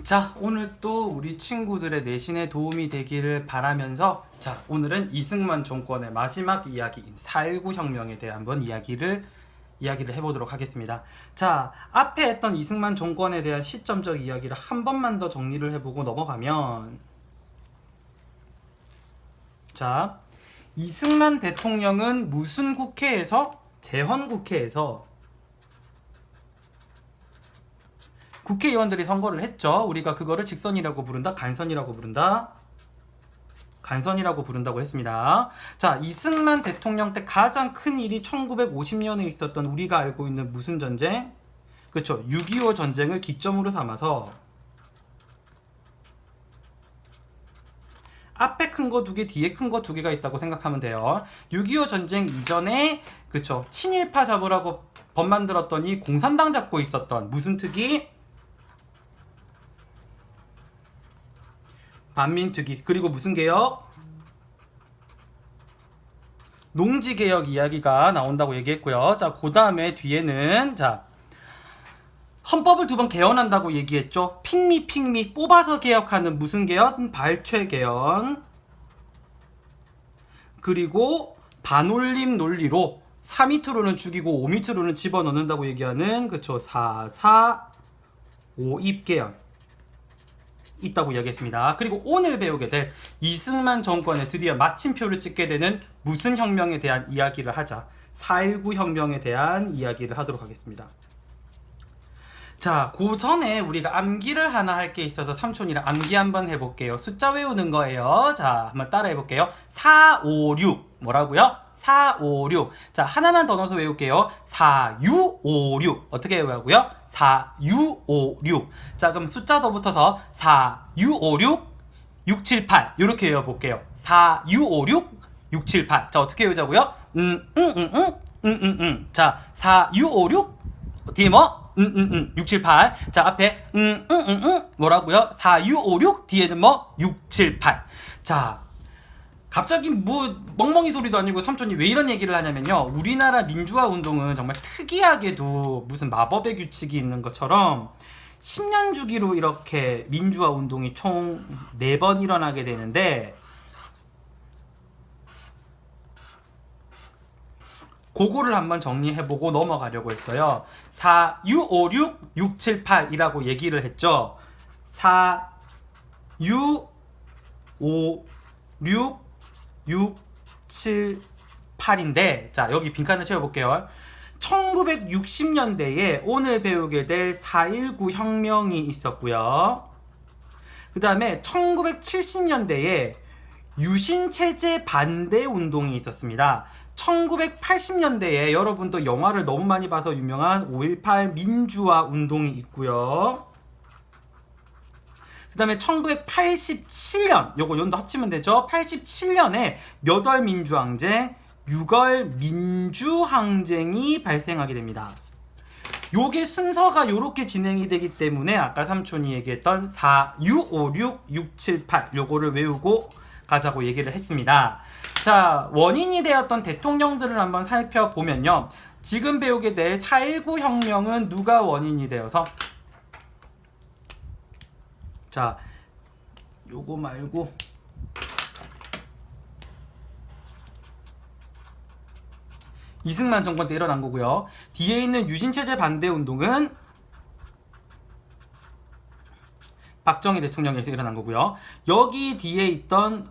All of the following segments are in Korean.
자, 오늘 또 우리 친구들의 내신에 도움이 되기를 바라면서 자, 오늘은 이승만 정권의 마지막 이야기인 4.19 혁명에 대해 한번 이야기를 해보도록 하겠습니다. 자, 앞에 했던 이승만 정권에 대한 시점적 이야기를 한 번만 더 정리를 해보고 넘어가면 자, 이승만 대통령은 무슨 국회에서? 재헌국회에서 국회의원들이 선거를 했죠. 우리가 그거를 직선이라고 부른다, 간선이라고 부른다. 간선이라고 부른다고 했습니다. 자, 이승만 대통령 때 가장 큰 일이 1950년에 있었던 우리가 알고 있는 무슨 전쟁? 그렇죠. 6.25 전쟁을 기점으로 삼아서 앞에 큰 거 2개, 뒤에 큰 거 2개가 있다고 생각하면 돼요. 6.25 전쟁 이전에 그쵸, 친일파 잡으라고 법 만들었더니 공산당 잡고 있었던 무슨 특위? 반민특위. 그리고 무슨 개혁? 농지개혁 이야기가 나온다고 얘기했고요. 자, 그 다음에 뒤에는 자, 헌법을 2번 개헌한다고 얘기했죠. 핑미 뽑아서 개혁하는 무슨 개헌? 발췌 개헌. 그리고 반올림 논리로 4m로는 죽이고 5m로는 집어넣는다고 얘기하는 그쵸, 4.4.5입 개헌 있다고 이야기했습니다. 그리고 오늘 배우게 될 이승만 정권에 드디어 마침표를 찍게 되는 무슨 혁명에 대한 이야기를 하자. 4.19 혁명에 대한 이야기를 하도록 하겠습니다. 자, 그 전에 우리가 암기를 하나 할 게 있어서 삼촌이랑 암기 한번 해볼게요. 숫자 외우는 거예요. 자, 한번 따라 해볼게요. 4, 5, 6 뭐라고요? 4, 5, 6. 자, 하나만 더 넣어서 외울게요. 4, 6, 5, 6. 어떻게 외우고요? 4, 6, 5, 6. 자, 그럼 숫자 더 붙어서 4, 6, 5, 6, 6, 7, 8. 이렇게 외워볼게요. 4, 6, 5, 6, 6, 7, 8. 자, 어떻게 외우자고요? 자, 4, 6, 5, 6. 뒤에 뭐? 6, 7, 8. 자, 앞에 뭐라고요? 4, 6, 5, 6. 뒤에는 뭐? 6, 7, 8. 자, 갑자기 뭐 멍멍이 소리도 아니고 삼촌이 왜 이런 얘기를 하냐면요, 우리나라 민주화 운동은 정말 특이하게도 무슨 마법의 규칙이 있는 것처럼 10년 주기로 이렇게 민주화 운동이 총 4번 일어나게 되는데, 그거를 한번 정리해보고 넘어가려고 했어요. 4, 6, 5, 6, 6, 7, 8이라고 얘기를 했죠. 4, 6, 5, 6, 6, 7, 8인데 자, 여기 빈칸을 채워볼게요. 1960년대에 오늘 배우게 될 4.19 혁명이 있었고요. 그 다음에 1970년대에 유신체제 반대 운동이 있었습니다. 1980년대에 여러분도 영화를 너무 많이 봐서 유명한 5.18 민주화 운동이 있고요. 그 다음에 1987년, 요거 연도 합치면 되죠. 87년에 몇 월 민주항쟁? 6월 민주항쟁이 발생하게 됩니다. 요게 순서가 요렇게 진행이 되기 때문에 아까 삼촌이 얘기했던 4, 6, 5, 6, 6, 7, 8 요거를 외우고 가자고 얘기를 했습니다. 자, 원인이 되었던 대통령들을 한번 살펴보면요, 지금 배우게 될 4.19 혁명은 누가 원인이 되어서, 자, 요거 말고 이승만 정권 때 일어난 거고요. 뒤에 있는 유신체제 반대 운동은 박정희 대통령에서 일어난 거고요. 여기 뒤에 있던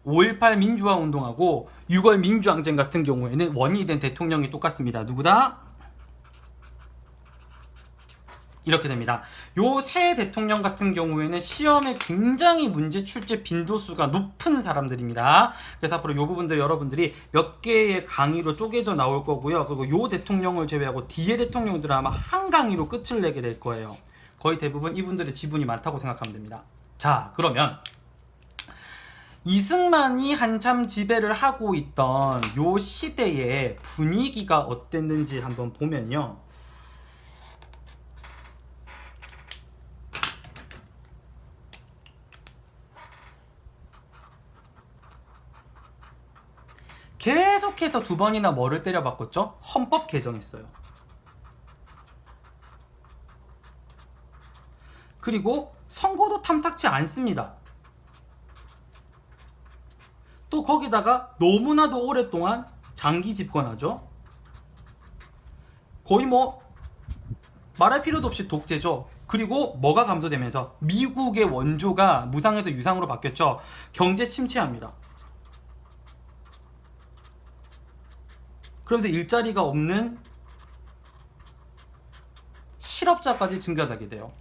5.18 민주화 운동하고 6월 민주항쟁 같은 경우에는 원인이 된 대통령이 똑같습니다. 누구다? 이렇게 됩니다. 요 세 대통령 같은 경우에는 시험에 굉장히 문제 출제 빈도수가 높은 사람들입니다. 그래서 앞으로 요 부분들 여러분들이 몇 개의 강의로 쪼개져 나올 거고요. 그리고 요 대통령을 제외하고 뒤에 대통령들은 아마 한 강의로 끝을 내게 될 거예요. 거의 대부분 이분들의 지분이 많다고 생각하면 됩니다. 자, 그러면 이승만이 한참 지배를 하고 있던 요 시대의 분위기가 어땠는지 한번 보면요, 계속해서 2번이나 뭐를 때려 바꿨죠? 헌법 개정했어요. 그리고 선거도 탐탁치 않습니다. 또 거기다가 너무나도 오랫동안 장기 집권하죠. 거의 뭐 말할 필요도 없이 독재죠. 그리고 뭐가 감소되면서 미국의 원조가 무상에서 유상으로 바뀌었죠. 경제 침체합니다. 그러면서 일자리가 없는 실업자까지 증가하게 돼요.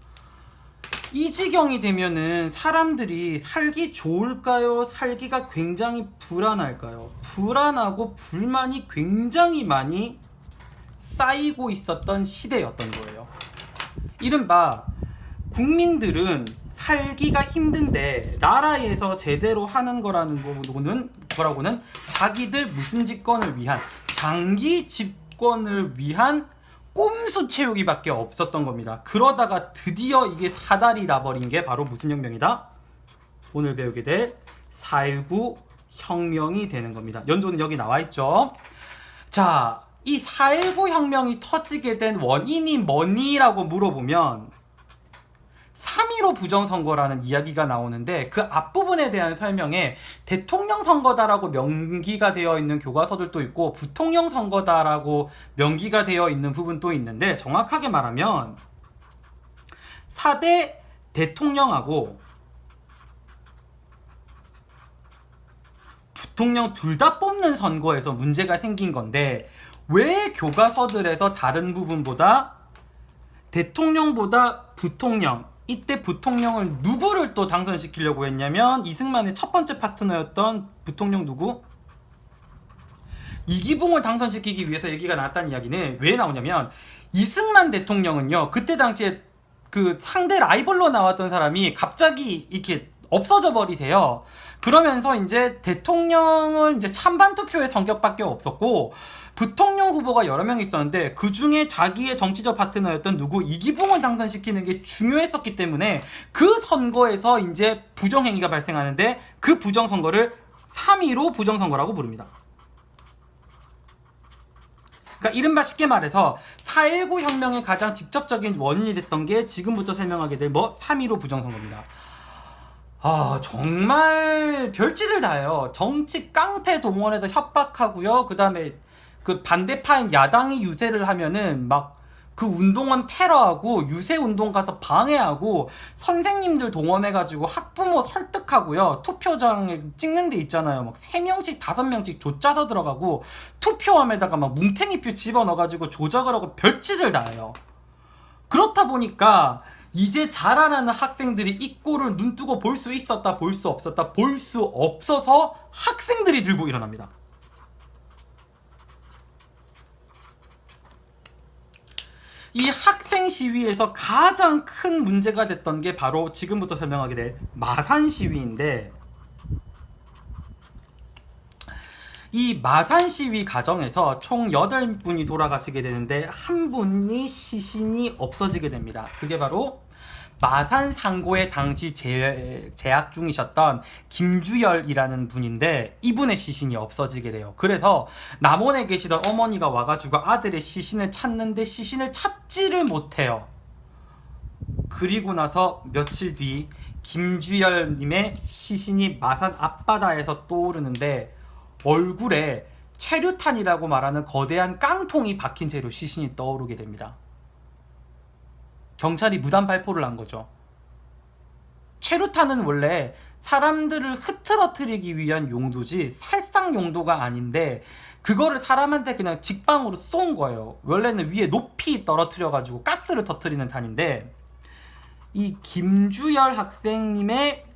이 지경이 되면은 사람들이 살기 좋을까요? 살기가 굉장히 불안할까요? 불안하고 불만이 굉장히 많이 쌓이고 있었던 시대였던 거예요. 이른바 국민들은 살기가 힘든데 나라에서 제대로 하는 거라고는 자기들 무슨 집권을 위한 장기 집권을 위한 꼼수 채우기밖에 없었던 겁니다. 그러다가 드디어 이게 사달이 나버린 게 바로 무슨 혁명이다? 오늘 배우게 될 4.19 혁명이 되는 겁니다. 연도는 여기 나와 있죠. 자, 이 4.19 혁명이 터지게 된 원인이 뭐니라고 물어보면 3.15 부정선거라는 이야기가 나오는데 그 앞부분에 대한 설명에 대통령 선거다라고 명기가 되어 있는 교과서들도 있고 부통령 선거다라고 명기가 되어 있는 부분도 있는데, 정확하게 말하면 4대 대통령하고 부통령 둘 다 뽑는 선거에서 문제가 생긴 건데, 왜 교과서들에서 다른 부분보다 대통령보다 부통령, 이때 부통령을 누구를 또 당선시키려고 했냐면 이승만의 첫 번째 파트너였던 부통령 누구? 이기붕을 당선시키기 위해서 얘기가 나왔다는 이야기는 왜 나오냐면, 이승만 대통령은요, 그때 당시에 그 상대 라이벌로 나왔던 사람이 갑자기 이렇게 없어져 버리세요. 그러면서 이제 대통령은 이제 찬반 투표의 성격밖에 없었고 부통령 후보가 여러 명 있었는데 그 중에 자기의 정치적 파트너였던 누구 이기붕을 당선시키는 게 중요했었기 때문에 그 선거에서 이제 부정행위가 발생하는데 그 부정선거를 3.15 부정선거라고 부릅니다. 그러니까 이른바 쉽게 말해서 4.19 혁명의 가장 직접적인 원인이 됐던 게 지금부터 설명하게 될 3.15 부정선거입니다. 정말 별짓을 다 해요. 정치 깡패 동원해서 협박하고요. 그 다음에 그 반대파인 야당이 유세를 하면은 막 그 운동원 테러하고 유세 운동 가서 방해하고 선생님들 동원해가지고 학부모 설득하고요. 투표장에 찍는 데 있잖아요. 막 3명씩 5명씩 조 짜서 들어가고 투표함에다가 막 뭉탱이표 집어넣어가지고 조작을 하고 별짓을 다 해요. 그렇다 보니까 이제 자라나는 학생들이 이 꼴을 눈뜨고 볼 수 있었다, 볼 수 없었다, 볼 수 없어서 학생들이 들고 일어납니다. 이 학생 시위에서 가장 큰 문제가 됐던 게 바로 지금부터 설명하게 될 마산 시위인데, 이 마산 시위 과정에서 총 8분이 돌아가시게 되는데 한 분이 시신이 없어지게 됩니다. 그게 바로 마산 상고에 당시 재학 중이셨던 김주열이라는 분인데 이분의 시신이 없어지게 돼요. 그래서 남원에 계시던 어머니가 와가지고 아들의 시신을 찾는데 시신을 찾지를 못해요. 그리고 나서 며칠 뒤 김주열님의 시신이 마산 앞바다에서 떠오르는데 얼굴에 체류탄이라고 말하는 거대한 깡통이 박힌 채로 시신이 떠오르게 됩니다. 경찰이 무단 발포를 한 거죠. 체류탄은 원래 사람들을 흐트러뜨리기 위한 용도지 살상 용도가 아닌데 그거를 사람한테 그냥 직방으로 쏜 거예요. 원래는 위에 높이 떨어뜨려가지고 가스를 터뜨리는 탄인데, 이 김주열 학생님의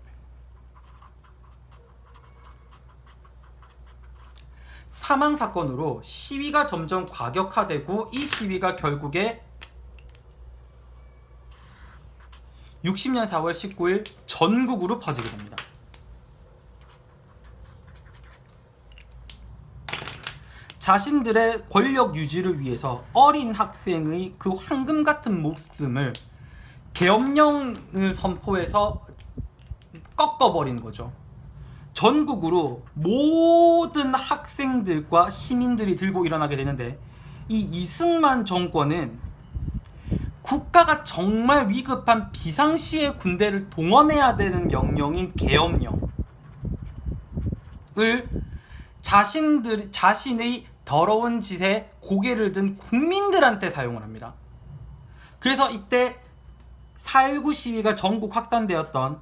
사망 사건으로 시위가 점점 과격화되고 이 시위가 결국에 60년 4월 19일 전국으로 퍼지게 됩니다. 자신들의 권력 유지를 위해서 어린 학생의 그 황금 같은 목숨을 계엄령을 선포해서 꺾어버린 거죠. 전국으로 모든 학생들과 시민들이 들고 일어나게 되는데, 이 이승만 정권은 국가가 정말 위급한 비상시에 군대를 동원해야 되는 명령인 계엄령을 자신의 더러운 짓에 고개를 든 국민들한테 사용을 합니다. 그래서 이때 4.19 시위가 전국 확산되었던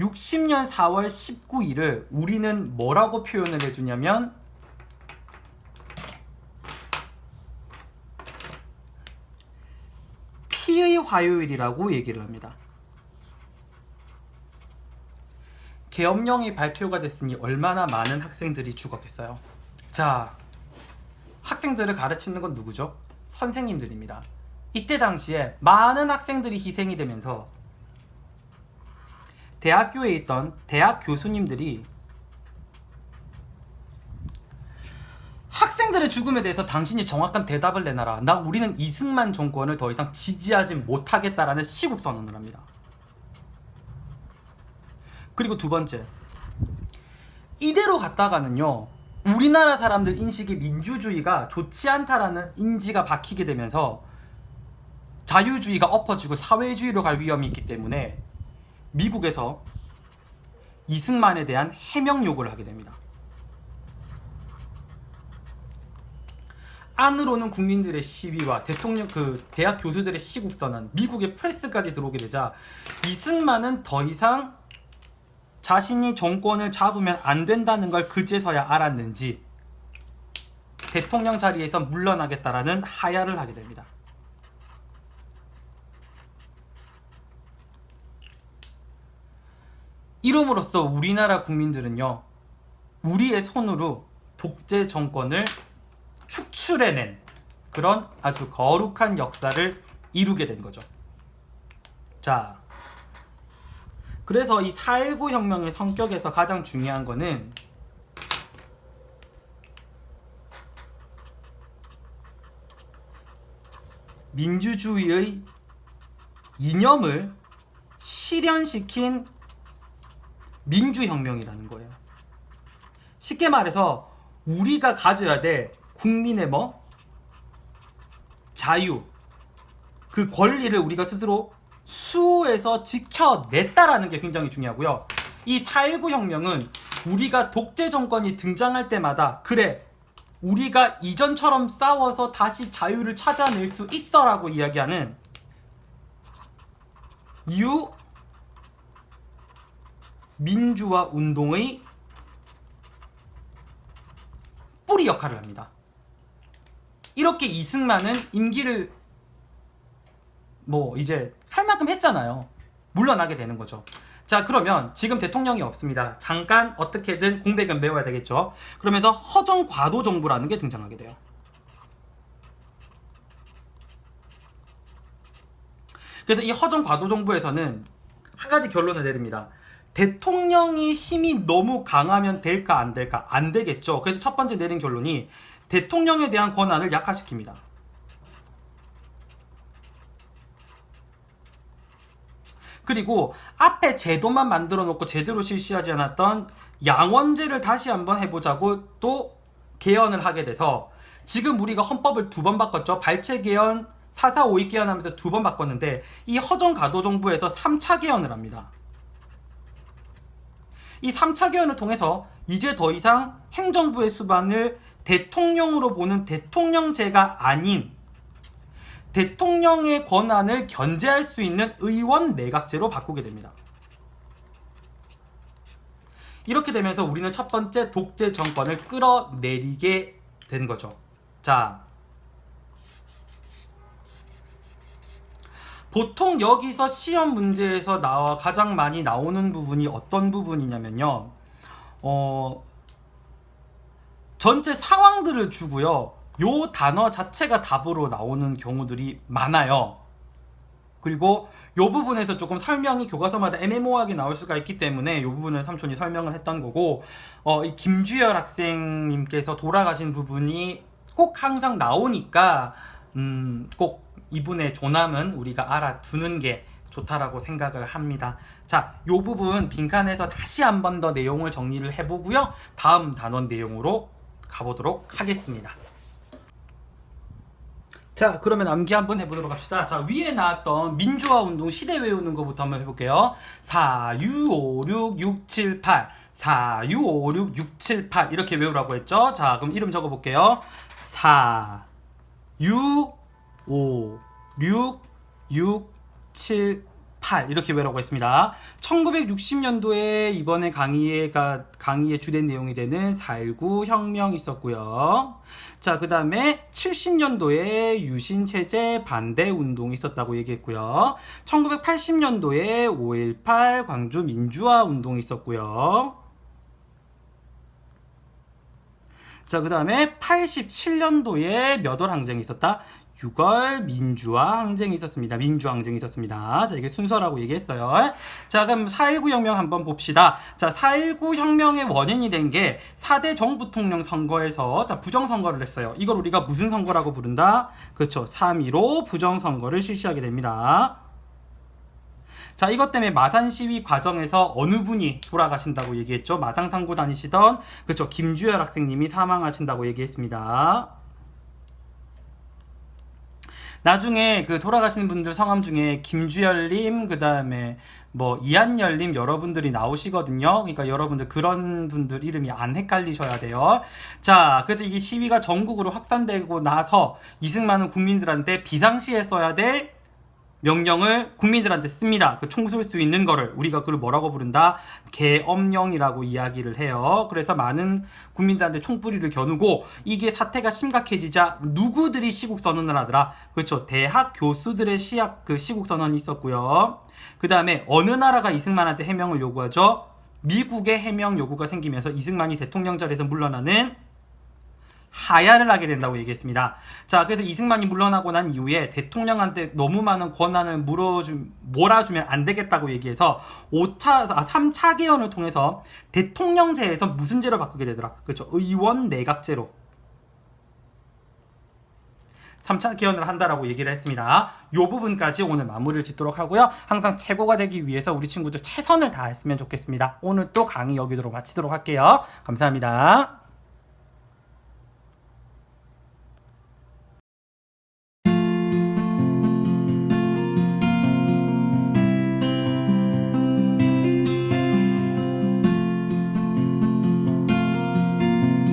60년 4월 19일을 우리는 뭐라고 표현을 해주냐면 피의 화요일이라고 얘기를 합니다. 계엄령이 발표가 됐으니 얼마나 많은 학생들이 죽었겠어요. 자, 학생들을 가르치는 건 누구죠? 선생님들입니다. 이때 당시에 많은 학생들이 희생이 되면서 대학교에 있던 대학 교수님들이 학생들의 죽음에 대해서 당신이 정확한 대답을 내놔라. 우리는 이승만 정권을 더 이상 지지하지 못하겠다라는 시국 선언을 합니다. 그리고 두 번째, 이대로 갔다가는요, 우리나라 사람들 인식이 민주주의가 좋지 않다라는 인지가 박히게 되면서 자유주의가 엎어지고 사회주의로 갈 위험이 있기 때문에 미국에서 이승만에 대한 해명 요구를 하게 됩니다. 안으로는 국민들의 시위와 대학 교수들의 시국선언, 미국의 프레스까지 들어오게 되자 이승만은 더 이상 자신이 정권을 잡으면 안 된다는 걸 그제서야 알았는지 대통령 자리에서 물러나겠다라는 하야를 하게 됩니다. 이름으로써 우리나라 국민들은요, 우리의 손으로 독재 정권을 축출해낸 그런 아주 거룩한 역사를 이루게 된 거죠. 자, 그래서 이 4.19 혁명의 성격에서 가장 중요한 거는 민주주의의 이념을 실현시킨 민주혁명이라는 거예요. 쉽게 말해서 우리가 가져야 될 국민의 자유, 그 권리를 우리가 스스로 수호해서 지켜냈다라는 게 굉장히 중요하고요. 이 4.19 혁명은 우리가 독재 정권이 등장할 때마다 그래, 우리가 이전처럼 싸워서 다시 자유를 찾아낼 수 있어라고 이야기하는 민주화 운동의 뿌리 역할을 합니다. 이렇게 이승만은 임기를 이제 할 만큼 했잖아요. 물러나게 되는 거죠. 자, 그러면 지금 대통령이 없습니다. 잠깐 어떻게든 공백은 메워야 되겠죠. 그러면서 허정 과도 정부라는 게 등장하게 돼요. 그래서 이 허정 과도 정부에서는 한 가지 결론을 내립니다. 대통령이 힘이 너무 강하면 될까 안 될까? 안 되겠죠. 그래서 첫 번째 내린 결론이 대통령에 대한 권한을 약화시킵니다. 그리고 앞에 제도만 만들어 놓고 제대로 실시하지 않았던 양원제를 다시 한번 해보자고 또 개헌을 하게 돼서 지금 우리가 헌법을 2번 바꿨죠. 발췌 개헌, 4.4 5.2 개헌하면서 2번 바꿨는데 이 허정 가도 정부에서 3차 개헌을 합니다. 이 3차 개헌을 통해서 이제 더 이상 행정부의 수반을 대통령으로 보는 대통령제가 아닌 대통령의 권한을 견제할 수 있는 의원 내각제로 바꾸게 됩니다. 이렇게 되면서 우리는 첫 번째 독재 정권을 끌어내리게 된 거죠. 자, 보통 여기서 시험 문제에서 가장 많이 나오는 부분이 어떤 부분이냐면요, 전체 상황들을 주고요, 요 단어 자체가 답으로 나오는 경우들이 많아요. 그리고 요 부분에서 조금 설명이 교과서마다 애매모호하게 나올 수가 있기 때문에 요 부분을 삼촌이 설명을 했던 거고, 이 김주열 학생님께서 돌아가신 부분이 꼭 항상 나오니까 꼭 이분의 조남은 우리가 알아두는 게 좋다라고 생각을 합니다. 자, 요 부분 빈칸에서 다시 한 번 더 내용을 정리를 해보고요, 다음 단원 내용으로 가보도록 하겠습니다. 자, 그러면 암기 한번 해보도록 합시다. 자, 위에 나왔던 민주화 운동 시대 외우는 것부터 한번 해볼게요. 4, 6, 5, 6, 6, 7, 8. 4, 6, 5, 6, 6, 7, 8. 이렇게 외우라고 했죠. 자, 그럼 이름 적어볼게요. 4, 6, 5, 6, 6, 7, 8. 이렇게 외우라고 했습니다. 1960년도에 이번에 강의의 주된 내용이 되는 4.19 혁명이 있었고요. 자, 그 다음에 70년도에 유신체제 반대 운동이 있었다고 얘기했고요. 1980년도에 5.18 광주 민주화 운동이 있었고요. 자, 그 다음에 87년도에 몇 월 항쟁이 있었다? 6월 민주화 항쟁이 있었습니다. 민주화 항쟁이 있었습니다. 자, 이게 순서라고 얘기했어요. 자, 그럼 4.19 혁명 한번 봅시다. 자, 4.19 혁명의 원인이 된 게 4대 정부통령 선거에서 자, 부정선거를 했어요. 이걸 우리가 무슨 선거라고 부른다? 그렇죠. 3.15 부정선거를 실시하게 됩니다. 자, 이것 때문에 마산 시위 과정에서 어느 분이 돌아가신다고 얘기했죠? 마산상고 다니시던 그렇죠. 김주열 학생님이 사망하신다고 얘기했습니다. 나중에 그 돌아가시는 분들 성함 중에 김주열님, 그 다음에 뭐 이한열님 여러분들이 나오시거든요. 그러니까 여러분들 그런 분들 이름이 안 헷갈리셔야 돼요. 자, 그래서 이게 시위가 전국으로 확산되고 나서 이승만은 국민들한테 비상시에 써야 될 명령을 국민들한테 씁니다. 그 총 쏠 수 있는 거를 우리가 그걸 뭐라고 부른다? 계엄령이라고 이야기를 해요. 그래서 많은 국민들한테 총뿌리를 겨누고 이게 사태가 심각해지자 누구들이 시국 선언을 하더라? 그렇죠. 대학 교수들의 시국 선언이 있었고요. 그 다음에 어느 나라가 이승만한테 해명을 요구하죠? 미국의 해명 요구가 생기면서 이승만이 대통령 자리에서 물러나는 하야를 하게 된다고 얘기했습니다. 자, 그래서 이승만이 물러나고 난 이후에 대통령한테 너무 많은 권한을 몰아주면 안 되겠다고 얘기해서 3차 개헌을 통해서 대통령제에서 무슨 제로 바꾸게 되더라? 그렇죠. 의원 내각제로 3차 개헌을 한다라고 얘기를 했습니다. 이 부분까지 오늘 마무리를 짓도록 하고요. 항상 최고가 되기 위해서 우리 친구들 최선을 다했으면 좋겠습니다. 오늘 또 강의 여기도록 마치도록 할게요. 감사합니다.